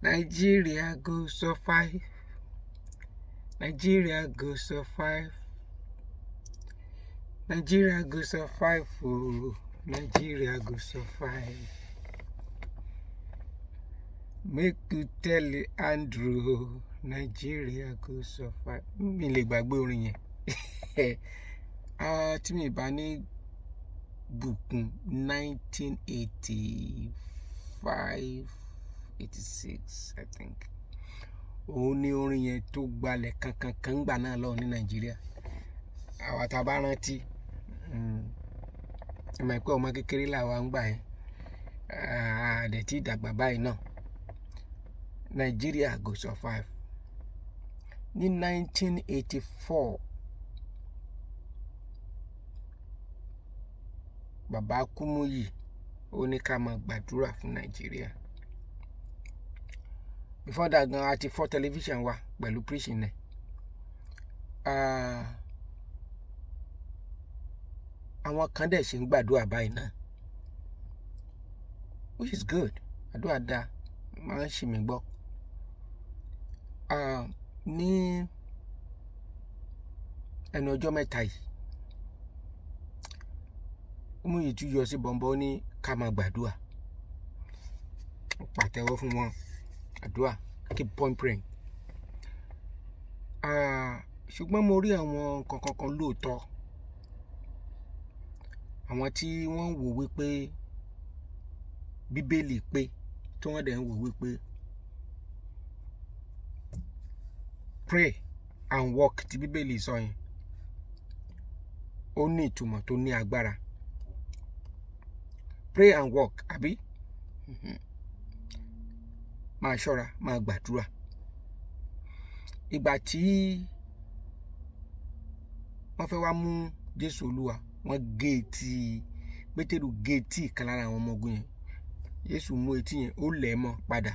Nigeria go survive. Nigeria go survive. Nigeria go survive. Oh, Nigeria go survive. Make you tell Andrew, Nigeria go survive. Mi lè gbàgbé orin yẹn. Tí mi bá ní bùkún 1985, 86, I think. Òun ni orin yẹn tó gbalẹ̀ kankan gbà náà lọ ní Nàìjíríà. Àwa tá bá rántí, ìmọ̀ ìpẹ́ ọmọ kékeré làwa ń gbà yẹn. Àdẹ̀ tí ìdàgbà báyìí náà. Nigeria go survive. Ní 1984, Bàbá Kúmúyì ó ní ká máa gbàdúrà fún Nàìjíríà. Before that gan a ti fọ́ television wa pẹ̀lú preaching nẹ̀. Àwọn kan dẹ̀ ṣe ń gbàdúrà báyìí náà, which is good. Àdúrà dáa, máa ń ṣì mí gbọ́. Ní ẹnu ọjọ́ mẹ́ta yìí, Kúmúyì tún yọ sí bọ̀m̀bọ̀ ó ní ká máa gbàdúrà. Pàtẹ́wọ́ fún wọn. Àdúrà, keep on praying. Ṣùgbọ́n mo rí àwọn kankan lóòótọ́. Àwọn tí wọ́n ń wò wípé Bíbélì pé, tí wọ́n dẹ̀ ń wò wípé pray and work tí Bíbélì sọ yẹn ó ní ìtumọ̀ tó ní agbára. Pray and work, àbí? Máa ṣọ́ra, máa gbàdúrà. Ìgbà tí wọ́n fẹ́ wá mú Jésù Olúwa, wọ́n gé etí, Pétérù gé etí kan lára àwọn ọmọ ogun yẹn. Jésù mú etí yẹn, ó lẹ̀ mọ́ padà.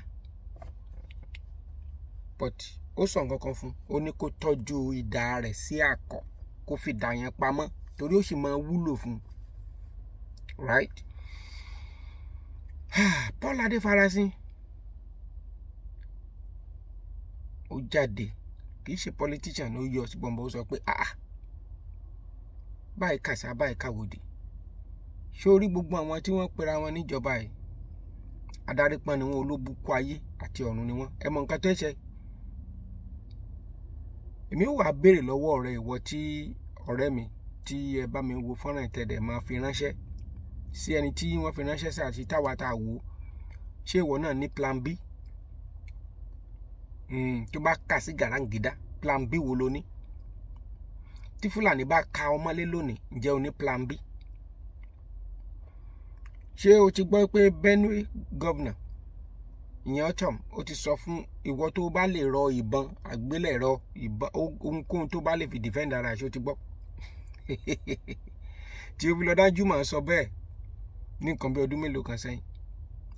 But ó sọ nǹkan kan fún, ó ní kó tọ́jú idà rẹ̀ sí àkọ̀, kó fi idà yẹn pamọ́, torí ó sì máa wúlò fún. Right? Paul Adéfarasin ó jáde, kì í ṣe politician, ó yọ sí bọ̀m̀bọ̀, ó sọ pé báyìí kàṣà báyìí káwòdì. Ṣé o rí gbogbo àwọn tí wọ́n pera wọn níjọba yìí? Adarí pọ́n ni wọ́n, olóbùkún ayé àti ọ̀run ni wọ́n. Ẹ mọ nǹkan tó ṣe? Èmi ò wá béèrè lọ́wọ́ ọ̀rẹ́ ìwọ tí ọ̀rẹ́ mi tí ẹ bá mi wo fọ́nrán ìtẹ̀dẹ̀ máa fi ránṣẹ́ sí ẹni tí wọ́n fi ránṣẹ́ sí àti táwa tá a wò. Ṣé ìwọ náà ní plan B? Tó bá kà sí gàràǹgídá, plan B wo lo ní? Tí Fúlàní bá ka ọmọlé lónìí, ǹjẹ́ o ní plan B? Ṣé o ti gbọ́ pé Benue governor ìyẹn Otom ó ti sọ fún ìwọ tó bá lè rọ ìbọn àgbélẹ̀rọ ìbọn ohunkóhun tó bá lè fi defend ara ẹ̀, ṣé o ti gbọ́? Tí o fi lọ dájú máa sọ bẹ́ẹ̀ ní nǹkan bí ọdún mélòó kan sẹ́yìn,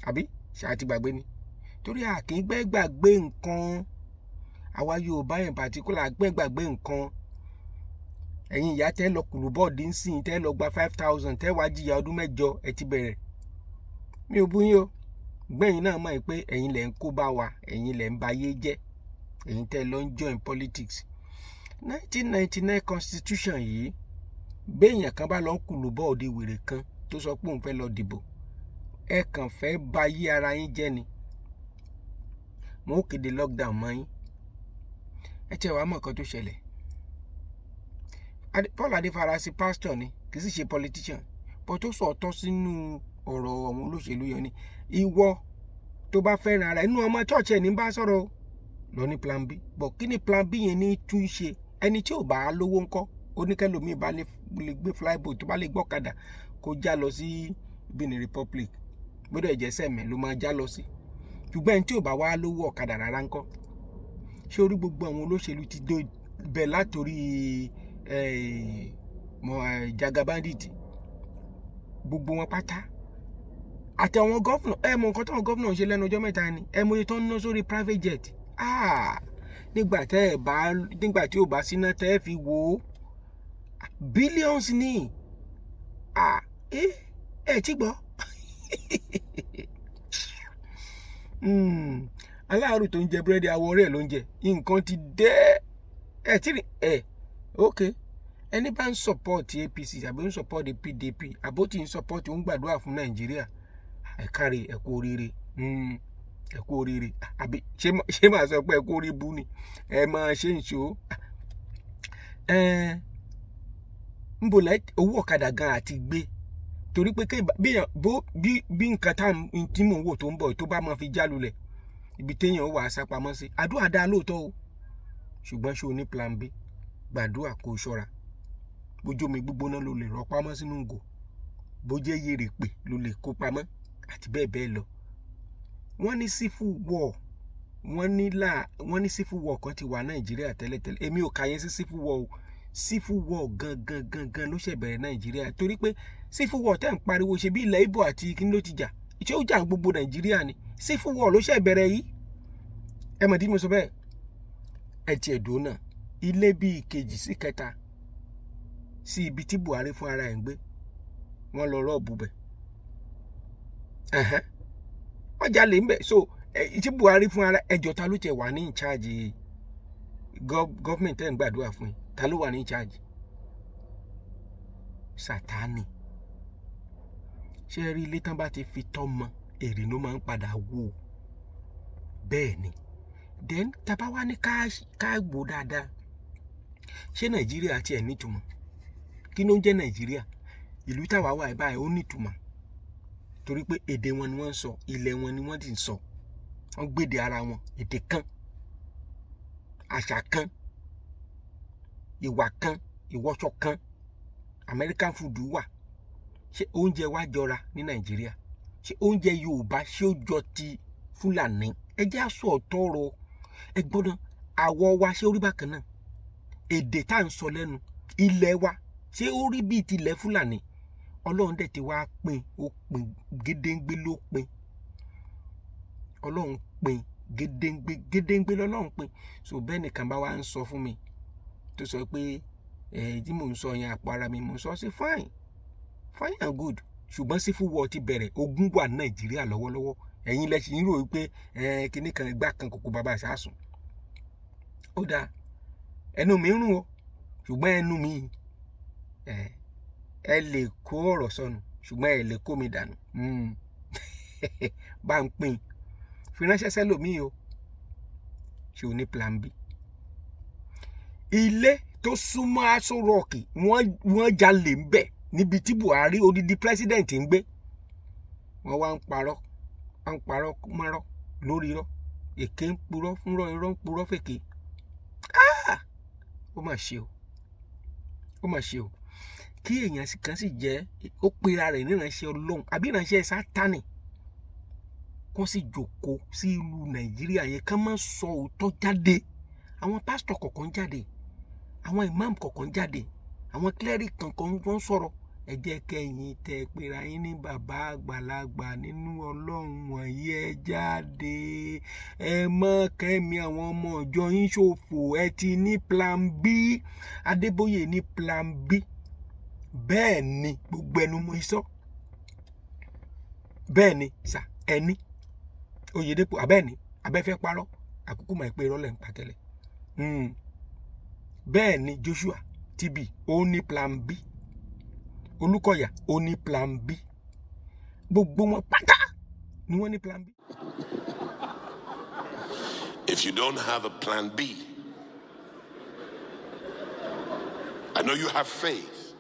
àbí ṣáà ti gbàgbé ni? Torí a kì í gbàgbé nǹkan. Àwa Yorùbá in particular gbàgbé nǹkan. Ẹ̀yin ìyá tẹ́ lọ kùlù bọ́ọ̀dì ń sìn, tẹ́ lọ gba 5,000, tẹ́ wá jìyà ọdún mẹ́jọ, ẹ ti bẹ̀rẹ̀. Mi ò bú yín o. Gbẹ̀yìn náà mọ̀ pé ẹ̀yin lẹ̀ ń kó bá wa, ẹ̀yin lẹ̀ ń ba ayé jẹ́, ẹ̀yin tẹ́ lọ ń join politics. 1999 constitution yìí, béèyàn kan bá lọ ń kùlù bọ́ọ̀dì wèrè kan tó sọ pé òun fẹ́ lọ dìbò, ẹ kàn fẹ́ ba ayé ara yín jẹ́ ni. Mo ó kéde lockdown mọ́ yín. Ẹ tẹ́ wàá mọ̀ nǹkan tó ṣẹlẹ̀. Paul Adéfarasin pastor ni, kì í sì ṣe politician, but tó sọ ọ̀tọ̀ sínú ọ̀rọ̀ àwọn olóṣèlú yẹn ni. Ìwọ tó bá fẹ́ràn ara inú ọmọ church ẹ̀ ní bá sọ̀rọ̀ lọ ní plan B. But kí ni plan B yẹn ní tún ṣe? Ẹni tí ò bá lówó ńkọ́, oníkẹ́lòmíì bá lè gbé flyboat, tó bá lè gbọ́kadà kó já lọ sí Benin Republic, gbọ́dọ̀ ẹ̀jẹ̀ sẹ́mẹ̀ ló máa já lọ sí. Ṣùgbọ́n ẹni tí ò bá wá lówó ọ̀kadà rárá ńkọ́? Ṣé orí gbogbo àwọn olóṣèlú ti dó bẹ̀ látòrí Jagabandit, gbogbo wọn pátá àti àwọn gọ́fúnà? Ẹ mọ nǹkan táwọn gọ́fúnà ń ṣe lẹ́nu ọjọ́ mẹ́ta ni? Ẹ mọ iye tó ń ná sórí private jet. Nígbà tí ò bá síná tẹ́ ẹ fi wò ó, billions ní. Ẹ ti gbọ́? aláàrù tó ń jẹ búrẹ́dì awọ rẹ̀ ló ń jẹ nǹkan ti dé ẹ tí ẹ ok ẹni bá ń support APC àbí ń support PDP àbó tí ń support ń gbàdúrà fún Nàìjíríà ẹ káre ẹ kú oríire ẹ kú oríire àbí ṣé màá sọ pé ẹ kú orí bú ni ẹ máa ṣe ń ṣó ń bò láì owó ọ̀kadà gan àti gbé torí pé bí nǹkan tí mò ń wò tó ń bọ̀ tó bá máa fi jálulẹ̀ ibi téèyàn wà á sápamọ́ sí àdúrà dá lóòótọ́ o ṣùgbọ́n ṣé o ní plan B gbàdúrà kó ṣọ́ra bójú omi gbígbóná ló lè rọ pamọ́ sínú ngò bójẹ́ yèrè pè ló lè kó pamọ́ àti bẹ́ẹ̀ bẹ́ẹ̀ lọ. wọ́n ní civil war wọ́n ní civil war kan ti wà Nàìjíríà tẹ́lẹ̀tẹ́lẹ̀ èmi ò kà yẹn sí civil war o civil war gangan ló ṣẹ̀ bẹ̀rẹ̀ Nàìjíríà torí pé civil war tẹ́ ń pariwo ṣe bí ilẹ̀ Ìgbò àti kí ló ti jà ìṣe ó jà gbogbo Nàìjíríà ni civil war ló ṣẹ̀ bẹ̀rẹ̀ yìí ẹ mọ̀ tí mo sọ bẹ́ẹ̀ ẹ tiẹ̀ dùn náà ilé bíi kejì sí kẹta sí ibi tí Buhari fún ara ẹ̀ ń gbé wọ́n lọ rọ́ọ̀bù bẹ̀ wọ́n jalè ń bẹ̀ so tí Buhari fún ara ẹjọ́ ta ló tẹ̀ wà ní ìcháàjì gọ́ọ̀mẹ̀ntì ẹ̀ ń gbàdúrà fún yín ta ló wà ní ìcháàjì Sátánì ṣé rí ilé tán bá ti fi tọ́ mọ èrè ló máa ń padà wò bẹ́ẹ̀ ni then tàbá wá ní ká gbò dáadáa ṣé Nàìjíríà tiẹ̀ nítumọ̀ kí ló ń jẹ́ Nàìjíríà ìlú táwa wà báyìí ó nítumọ̀ torí pé èdè wọn ni wọ́n ń sọ ilẹ̀ wọn ni wọ́n ti ń sọ wọ́n gbèdè ara wọn èdè kan àṣà kan ìwà kan ìwọṣọ kan American food wà ṣé oúnjẹ wa jọra ní Nàìjíríà ṣé oúnjẹ Yorùbá ṣé ó jọ ti Fúlàní ẹ jẹ́ àṣọ ọ̀tọ̀ọ̀rọ̀ ẹ gbọ́dọ̀ àwọ̀ wa ṣé ó rí bákan náà èdè tá à ń sọ lẹ́nu ilẹ̀ wa ṣé ó rí bíi tilẹ̀ Fúlàní Ọlọ́run dẹ̀ ti wá pín ó pín gédéǹgbé ló pín Ọlọ́run pín gédéǹgbé lọ́lọ́run pín so bẹ́ẹ̀ nìkan bá wá ń sọ fún mi tó sọ pé tí mò ń sọ yẹn àpò ara mi mò ń sọ sí fine and good ṣùgbọ́n civil war ti bẹ̀rẹ̀ ogun wà Nàìjíríà lọ́wọ́lọ́wọ́ ẹ̀yin lẹ́sìn ń rò wípé kinní kan ìgbà kan kòkó bàbá àṣàsùn ó dáa ẹnu mi ń rùn o ṣùgbọ́n ẹnu mi ẹ lè kó ọ̀rọ̀ sọnù ṣùgbọ́n ẹ lè kó mi dànù bá ń pín fi ránṣẹ́ sẹ́lòmíì o ṣé o ní plan B ilé tó súnmọ́ Aso Rock wọ́n jalè ń bẹ̀ níbi tí Buhari odidi president ń gbé wọ́n wá ń parọ́ mọ́rọ́ lórí irọ́ èké ń purọ́ fúnrọ́ irọ́ ń purọ́ fèké ó mà ṣe o kí èèyàn kan sì jẹ́ ó pera rẹ̀ níránṣẹ́ Ọlọ́run àbí ìránṣẹ́ Sátánì kó sì jókòó sí ìlú Nàìjíríà yẹn ká má sọ òótọ́ jáde àwọn pásítọ̀ kọ̀ọ̀kan jáde àwọn imam kọ̀ọ̀kan jáde àwọn cleric kankan wọ́n sọ̀rọ̀ ẹ jẹ́ kẹ́yìn tẹ́ pera yín ní bàbá àgbàlagbà nínú Ọlọ́run wọ̀nyí ẹ jáde ẹ mọ́ kẹ́mi àwọn ọmọ ọjọ́ yín ṣòfò ẹ ti ní plan B Adébóyè ní plan B bẹ́ẹ̀ ni gbogbo ẹnu mo sọ bẹ́ẹ̀ ni sà ẹni Oyèdépò abẹ́ni abẹ́fẹ́ parọ́ àkókò mọ̀ pé irọ́ lẹ̀ ń pa tẹ́lẹ̀ bẹ́ẹ̀ ni Joshua TB ó ní plan B Olúkọ̀yà ó ní plan B gbogbo wọn pátá ni wọ́n ní plan B. If you don't have a plan B, I know you have faith,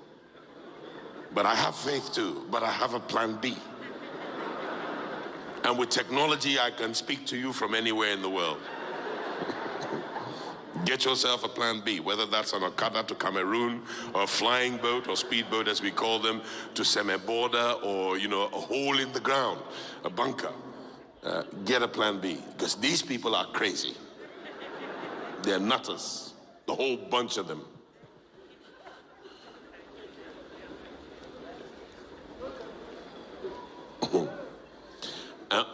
but I have faith too, but I have a plan B. And with technology, I can speak to you from anywhere in the world. Get yourself a plan B, whether that's an Okada to Cameroon, or a flying boat or speedboat as we call them, to Seme-Border, or, a hole in the ground, a bunker. Get a plan B, because these people are crazy. They're nutters, the whole bunch of them.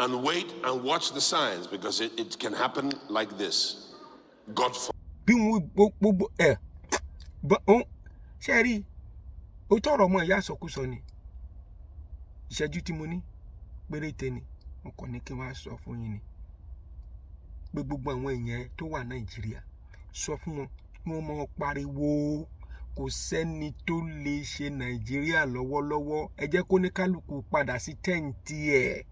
And wait and watch the signs, because it can happen like this. God for. Bí wọ́n gbogbo ṣe rí o tọrọ ọmọ ìyá àsọkúsọ ni ìṣẹ́jú tí mo ní péréte ni mo kàn ní kí wọ́n á sọ fún yín ni pé gbogbo àwọn èèyàn tó wà Nàìjíríà sọ fún wọn kí wọ́n máa pariwo kò sẹ́ni tó lè ṣe Nàìjíríà lọ́wọ́lọ́wọ́ ẹ jẹ́ kó ní kálukú padà sí tẹ́ǹtì ẹ̀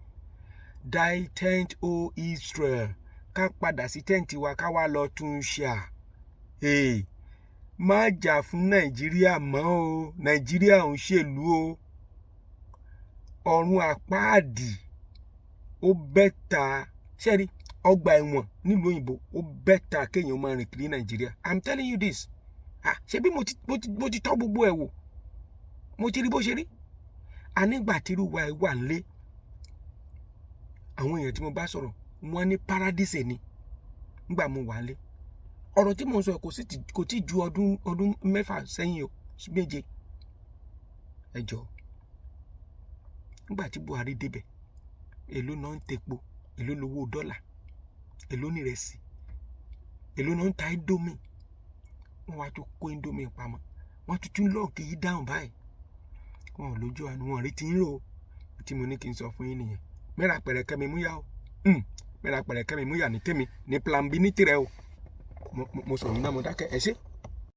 die tent o Israel ká padà sí tẹ́ǹtì wa ká wá lọ tún ṣà má jà fún Nàìjíríà mọ́ o Nàìjíríà ń ṣèlú o ọ̀run àpáàdì ó bẹ́ta ṣẹ́rí ọgbà ẹ̀wọ̀n nílùú òyìnbó ó bẹ́ta kéèyàn máa rìn kiri Nàìjíríà I'm telling you this ṣebí mo ti tọ́ gbogbo ẹ̀ wò mo ti rí bó ṣe rí anígbà tí irú wa ẹ̀ wà nílé àwọn èèyàn tí mo bá sọ̀rọ̀ wọ́n ní paradise ni nígbà mo wà nílé ọ̀rọ̀ tí mo sọ kò tí ju ọdún 6 sẹ́yìn o 7 ẹ jọ̀ọ́ nígbà tí Buhari débẹ̀ èló náà ń tepo èló lówó dọ́là èló nírẹsì èló náà ń ta indomie wọ́n wá tó kó indomie pamọ́ wọ́n tuntun lọ́ọ̀kì yìí dáhùn báyìí wọn ò lójú àánú wọn rí ti ń rò ó tí mo ní kí n sọ fún yín nìyẹn mẹ́ra pẹ̀rẹ̀ kẹ́mi múyà o mẹ́ra pẹ̀rẹ̀ kẹ́mi múyà ní tèmi ní plan B ní tirẹ̀ o mo sọ yín náà mo dákẹ́ ẹ ṣé.